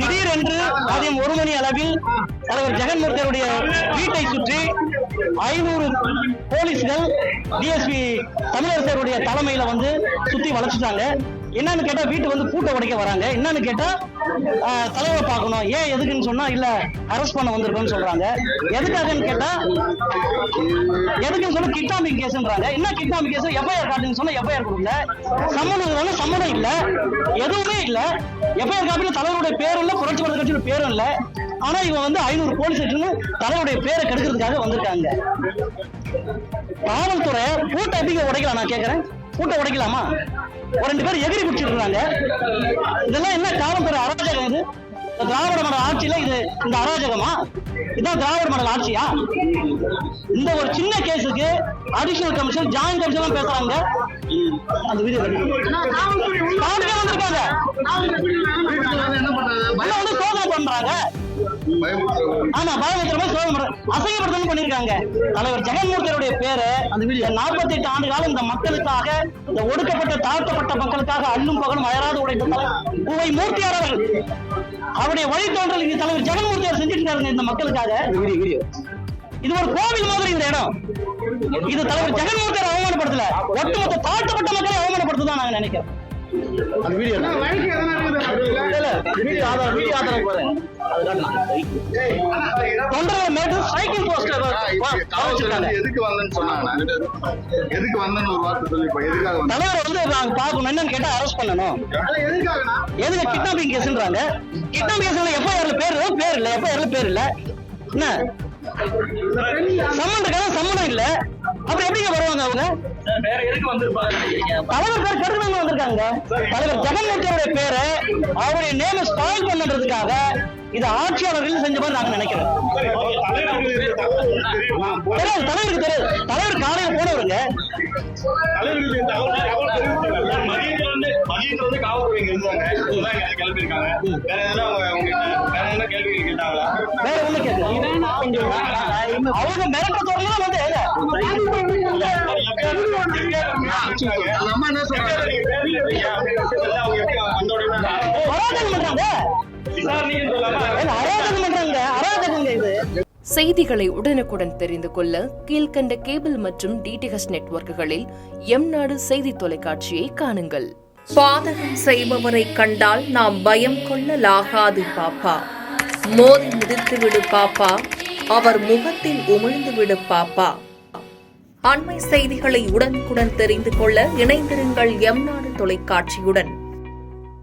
திடீரென்று மதியம் 1 மணி அளவில் தலைவர் ஜெகன்மூர்த்தியுடைய வீட்டை சுற்றி 500 போலீஸ்கள் டிஎஸ்பி தமிழரசருடைய தலைமையில வந்து சுத்தி வளைச்சிட்டாங்க. என்னன்னு கேட்டா வீட்டு வந்து பூட்டை உடைக்க வராங்க. என்னன்னு கேட்டா தலைவரை பார்க்கணும். ஏன் எதுக்குன்னு சொன்னா இல்ல அரெஸ்ட் பண்ண வந்திருக்கோம்னு சொல்றாங்க. எதுக்காகன்னு கேட்டா எதுக்குன்னு சொன்னா கிட்னாப்பிங் கேஸ்ன்றாங்க. என்ன கிட்னாப்பிங் கேஸ்? எஃப்ஐஆர் காட்டுன்னு சொன்னா எஃப்ஐஆர் கொடுங்க. சம்மதம் இல்ல, எதுவுமே இல்ல. எஃப்ஐஆர் காப்பில தலைவருடைய பேரும் இல்ல, புரட்சி பாரத கட்சியோட பேரும் இல்ல. ஆனா இவங்க வந்து 500 போலீஸ் வச்சுன்னு தலைவருடைய பேரை கெடுக்கிறதுக்காக வந்திருக்காங்க. காவல்துறை பூட்டை எப்படி உடைக்கலாம்? நான் கேட்கிறேன், பூட்டை உடைக்கலாமா? ஒரு 2 பேர் எகிரி பிடிச்சிருக்காங்க. இதெல்லாம் என்ன காவல்துறை அராஜகம்? இது திராவிட மாடல் ஆட்சியில இந்த அராஜகமா? இதான் திராவிட மாடல் ஆட்சியா? இந்த ஒரு சின்ன கேஸுக்கு அடிஷனல் கமிஷன், ஜாயிண்ட் கமிஷன் பேசுறாங்க. அந்த வீடியோ வந்திருக்காங்க, சோதனை பண்றாங்க. ஆமா, பயமுறுத்துற மாதிரி சோதனை அசையப்படுத்தணும் பண்ணிருக்காங்க. தலைவர் ஜெகன்மூர்த்தியுடைய பேரு 48 ஆண்டு காலம் இந்த மக்களுக்காக, இந்த ஒடுக்கப்பட்ட தாழ்த்தப்பட்ட மக்களுக்காக அல்லும் பகலும் அயராது உழைத்த உவை மூர்த்தியார் அவர்கள், அவருடைய வழித்தோன்றல் இங்க தலைவர் ஜெகன்மூர்த்தியார் செஞ்சுட்டு இருக்காங்க இந்த மக்களுக்காக. இது ஒரு கோவில் மாதிரி இந்த இடம். இது தலைவர் ஜெகன்மூர்த்தியார் அவமானப்படுத்தல, ஒட்டுமொத்த தாழ்த்தப்பட்ட மக்களை அவமானப்படுத்துதான் நாங்க நினைக்கிறோம். எதுக்கு வந்தேன்னு சொன்னாங்க? எதுக்கு வந்தேன்னு ஒரு வார்த்தை சொல்லி தலைவர் வந்து நாங்க பாக்கணும். என்னன்னு கேட்டா அரெஸ்ட் பண்ணணும். எதுக்கு? கிட்னாப்பிங் கேஸ்ன்றாங்க. கிட்னாப்பிங் கேஸ்ல எஃப்ஐஆர்ல பேர் இல்ல, எஃப்ஐஆர்ல பேர் இல்ல. என்ன சம்மந்தம் இல்ல, அப்புறம் எப்படிங்க வருவாங்க அவங்க? தலைவர் பேர் கருதுனாங்க வந்திருக்காங்க. தலைவர் ஜெகன்மூர்த்தியோட பேரை அவருடைய நேம ஸ்பாயில் பண்றதுக்காக இது ஆட்சியாளர்கள் செஞ்ச மாதிரி நாங்க நினைக்கிறோம். தலைவருக்கு தெரியாது. தலைவர் காலையில போனவருங்க. வேற ஒண்ணு கேட்க அவங்க மிரட்ட தோறலாம் வந்து செய்திகளை உடனுக்குடன் தெரிந்து கொள்ள கீழ்கண்ட கேபிள் மற்றும் டிடிஹெச் நெட்வொர்க்குகளில் எம்நாடு செய்தி தொலைக்காட்சியை காணுங்கள். பாதகம் செய்பவரை கண்டால் நாம் பயம் கொள்ளலாகாது பாப்பா. மோதி மிதித்து விடு பாப்பா, அவர் முகத்தில் உமிழ்ந்து விடு பாப்பா. அண்மை செய்திகளை உடனுக்குடன் தெரிந்து கொள்ள இணைந்திருங்கள் எம்நாடு தொலைக்காட்சியுடன்.